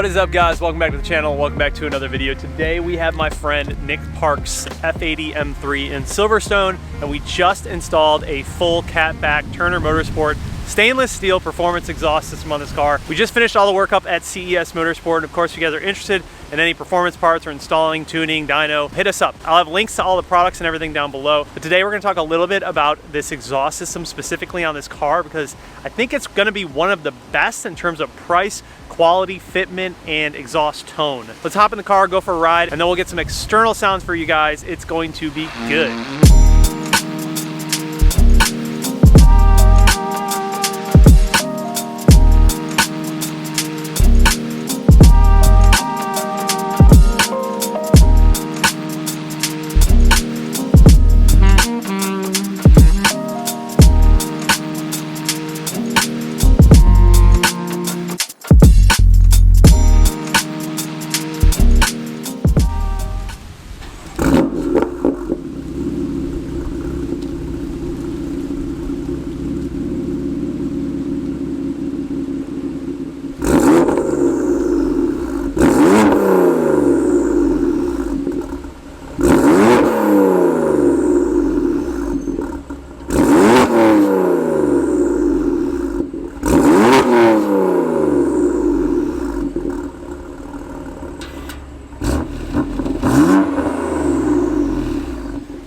What is up, guys? Welcome back to the channel. Welcome back to another video. Today we have my friend Nick Parks F80 M3 in Silverstone, and we just installed a full catback Turner Motorsport stainless steel performance exhaust system on this car. We just finished all the work up at CES Motorsport, and of course, if you guys are interested in any performance parts or installing, tuning, dyno, hit us up. I'll have links to all the products and everything down below. But today we're gonna talk a little bit about this exhaust system specifically on this car, because I think it's gonna be one of the best in terms of price, quality, fitment, and exhaust tone. Let's hop in the car, go for a ride, and then we'll get some external sounds for you guys. It's going to be good.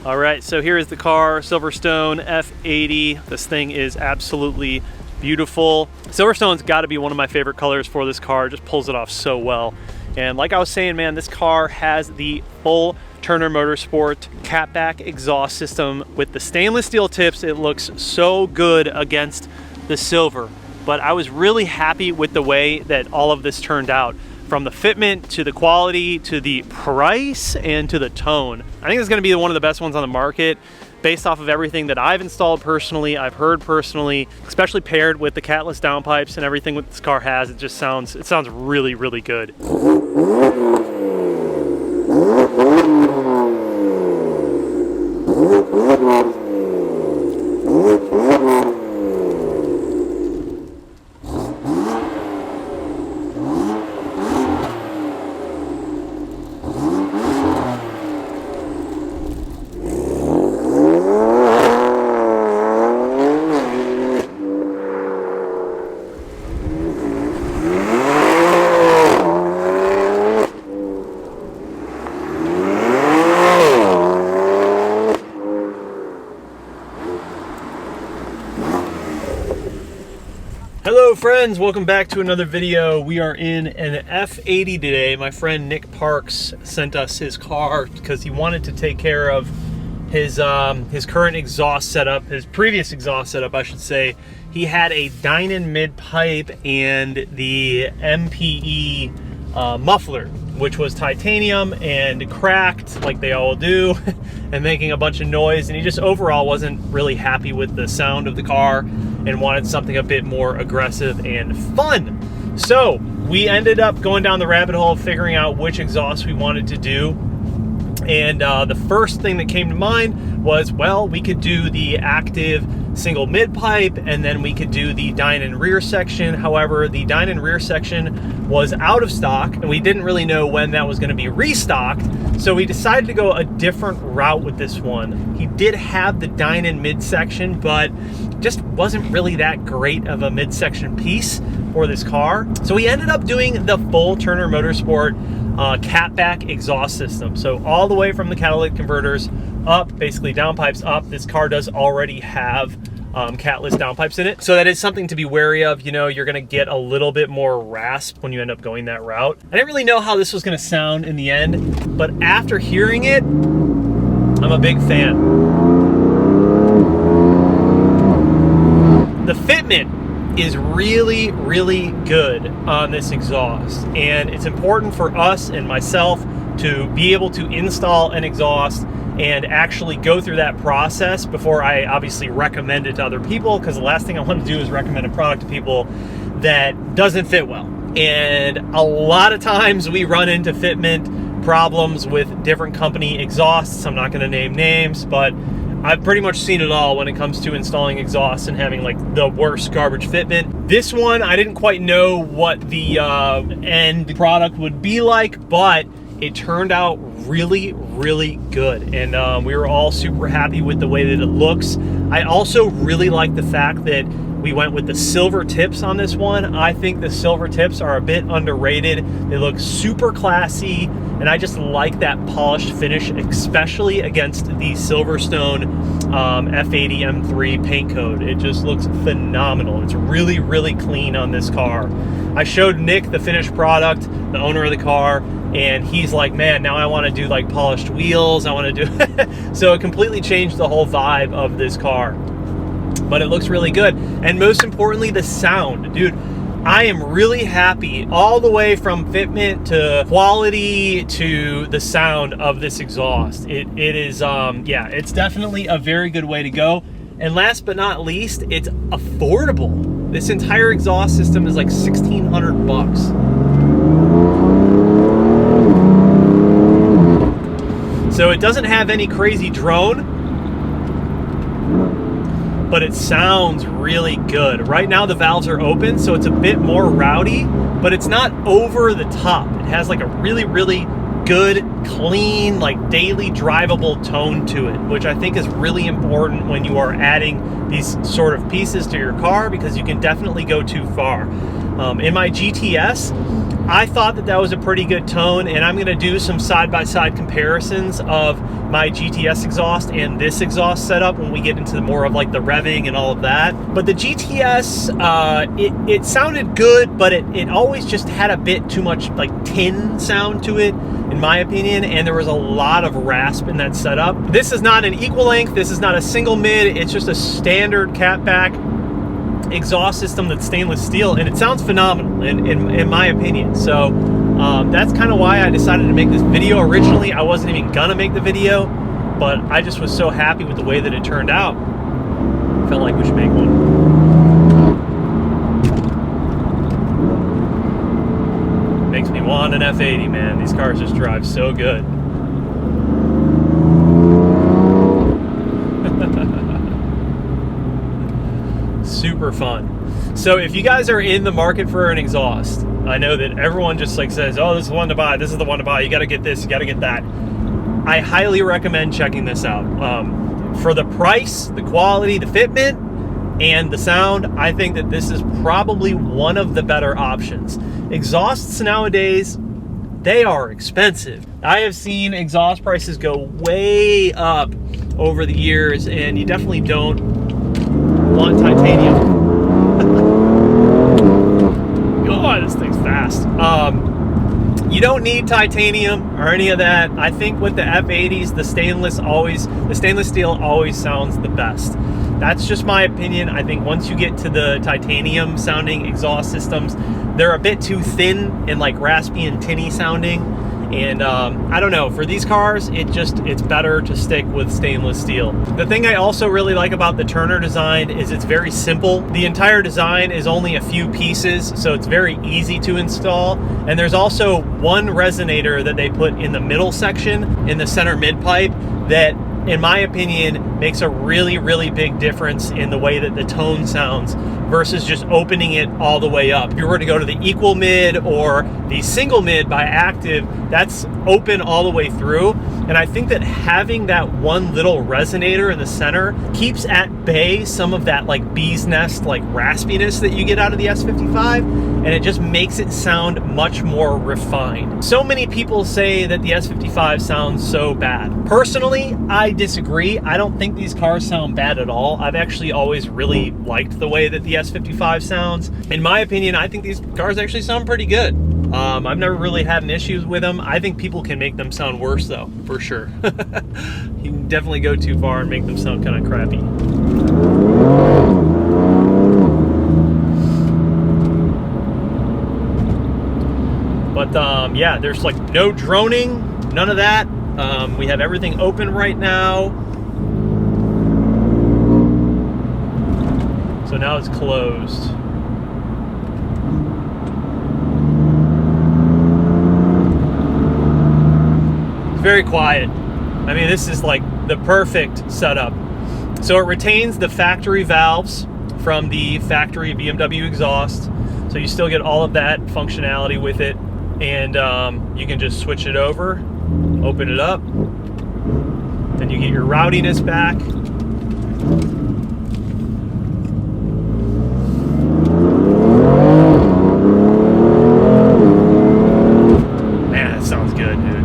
All right, so here is the car, Silverstone F80. This thing is absolutely beautiful. Silverstone's got to be one of my favorite colors for this car. It just pulls it off so well. And like I was saying, man, this car has the full Turner Motorsport catback exhaust system with the stainless steel tips. It looks so good against the silver. But I was really happy with the way that all of this turned out. From the fitment to the quality to the price and to the tone. I think it's going to be one of the best ones on the market based off of everything that I've installed personally, I've heard personally, especially paired with the catless downpipes and everything that this car has. It sounds really, really good. Hello friends, welcome back to another video. We are in an F80 today. My friend Nick Parks sent us his car because he wanted to take care of his current exhaust setup, his previous exhaust setup, I should say. He had a Dynon mid-pipe and the MPE muffler, which was titanium and cracked like they all do and making a bunch of noise, and he just overall wasn't really happy with the sound of the car and wanted something a bit more aggressive and fun. So we ended up going down the rabbit hole, figuring out which exhaust we wanted to do. And the first thing that came to mind was, well, we could do the active single mid pipe, and then we could do the Dynon rear section. However, the Dynon rear section was out of stock, and we didn't really know when that was going to be restocked. So we decided to go a different route with this one. He did have the Dynon midsection, but just wasn't really that great of a midsection piece for this car. So we ended up doing the full Turner Motorsport catback exhaust system. So all the way from the catalytic converters up, basically downpipes up. This car does already have catless downpipes in it. So that is something to be wary of. You know, you're gonna get a little bit more rasp when you end up going that route. I didn't really know how this was gonna sound in the end, but after hearing it, I'm a big fan. The fitment is really, really good on this exhaust, and it's important for us and myself to be able to install an exhaust and actually go through that process before I obviously recommend it to other people, because the last thing I want to do is recommend a product to people that doesn't fit well. And a lot of times we run into fitment problems with different company exhausts. I'm not going to name names, but I've pretty much seen it all when it comes to installing exhaust and having like the worst garbage fitment. This one, I didn't quite know what the end product would be like, but it turned out really, really good. And we were all super happy with the way that it looks. I also really like the fact that we went with the silver tips on this one. I think the silver tips are a bit underrated. They look super classy, and I just like that polished finish, especially against the Silverstone F80 M3 paint code. It just looks phenomenal. It's really, really clean on this car. I showed Nick the finished product, the owner of the car, and he's like, man, now I want to do like polished wheels. I want to do so it completely changed the whole vibe of this car. But it looks really good. And most importantly, the sound. Dude, I am really happy all the way from fitment to quality to the sound of this exhaust. It is, yeah, it's definitely a very good way to go. And last but not least, it's affordable. This entire exhaust system is like $1,600 bucks. So it doesn't have any crazy drone, but it sounds really good. Right now the valves are open, so it's a bit more rowdy, but it's not over the top. It has like a really, really good, clean, like daily drivable tone to it, which I think is really important when you are adding these sort of pieces to your car, because you can definitely go too far. In my GTS, I thought that that was a pretty good tone, and I'm gonna do some side-by-side comparisons of my GTS exhaust and this exhaust setup when we get into more of like the revving and all of that. But the GTS, it sounded good, but it always just had a bit too much like tin sound to it, in my opinion, and there was a lot of rasp in that setup. This is not an equal length, this is not a single mid, it's just a standard catback exhaust system that's stainless steel, and it sounds phenomenal in my opinion. So that's kind of why I decided to make this video. Originally I wasn't even gonna make the video, but I just was so happy with the way that it turned out. Felt like we should make one. Makes me want an F80, man. These cars just drive so good. Super fun. So if you guys are in the market for an exhaust, I know that everyone just like says, oh, this is the one to buy, this is the one to buy, you got to get this, you got to get that. I highly recommend checking this out. For the price, the quality, the fitment, and the sound, I think that this is probably one of the better options. Exhausts nowadays, they are expensive. I have seen exhaust prices go way up over the years, and you definitely don't want titanium. God, this thing's fast. You don't need titanium or any of that. I think with the F80s, the stainless steel always sounds the best. That's just my opinion. I think once you get to the titanium sounding exhaust systems, they're a bit too thin and like raspy and tinny sounding. And I don't know, for these cars, it's better to stick with stainless steel. The thing I also really like about the Turner design is it's very simple. The entire design is only a few pieces, so it's very easy to install. And there's also one resonator that they put in the middle section, in the center mid pipe, that in my opinion makes a really, really big difference in the way that the tone sounds versus just opening it all the way up. If you were to go to the equal mid or the single mid by Active, that's open all the way through. And I think that having that one little resonator in the center keeps at bay some of that like bee's nest like raspiness that you get out of the S55, and it just makes it sound much more refined. So many people say that the S55 sounds so bad. Personally, I disagree. I don't think these cars sound bad at all. I've actually always really liked the way that the S55 sounds. In my opinion, I think these cars actually sound pretty good. I've never really had an issue with them. I think people can make them sound worse though, for sure. You can definitely go too far and make them sound kind of crappy. But yeah, there's like no droning, none of that. We have everything open right now. So now it's closed. It's very quiet. I mean, this is like the perfect setup So it retains the factory valves from the factory BMW exhaust. So you still get all of that functionality with it. And you can just switch it over, open it up. Then you get your rowdiness back. Man, that sounds good, dude.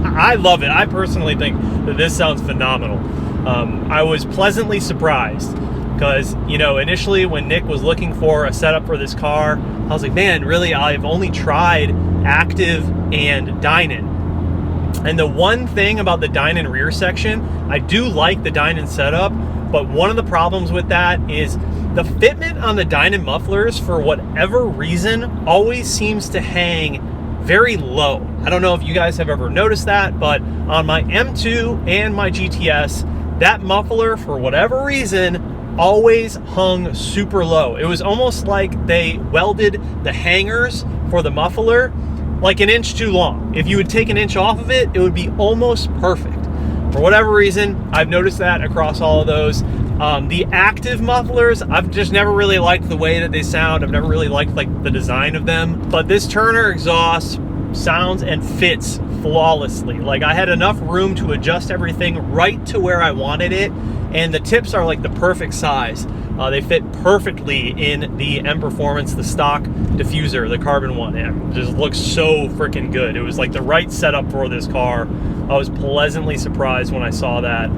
I love it. I personally think that this sounds phenomenal. I was pleasantly surprised because, you know, initially when Nick was looking for a setup for this car, I was like, man, really, I've only tried active and Dynon. And the one thing about the Dynon rear section, I do like the Dynon setup, but one of the problems with that is the fitment on the Dynon mufflers, for whatever reason, always seems to hang very low. I don't know if you guys have ever noticed that, but on my M2 and my GTS, that muffler, for whatever reason, always hung super low. It was almost like they welded the hangers for the muffler like an inch too long. If you would take an inch off of it, it would be almost perfect. For whatever reason, I've noticed that across all of those. The active mufflers, I've just never really liked the way that they sound. I've never really liked like the design of them. But this Turner exhaust sounds and fits flawlessly. Like, I had enough room to adjust everything right to where I wanted it, and the tips are like the perfect size. They fit perfectly in the M Performance, the stock diffuser, the carbon one. It just looks so freaking good. It was like the right setup for this car. I was pleasantly surprised when I saw that.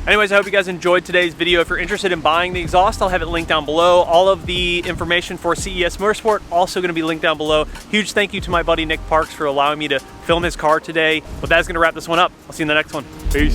Anyways, I hope you guys enjoyed today's video. If you're interested in buying the exhaust, I'll have it linked down below. All of the information for CES Motorsport also going to be linked down below. Huge thank you to my buddy Nick Parks for allowing me to film his car today. But that's going to wrap this one up. I'll see you in the next one. Peace.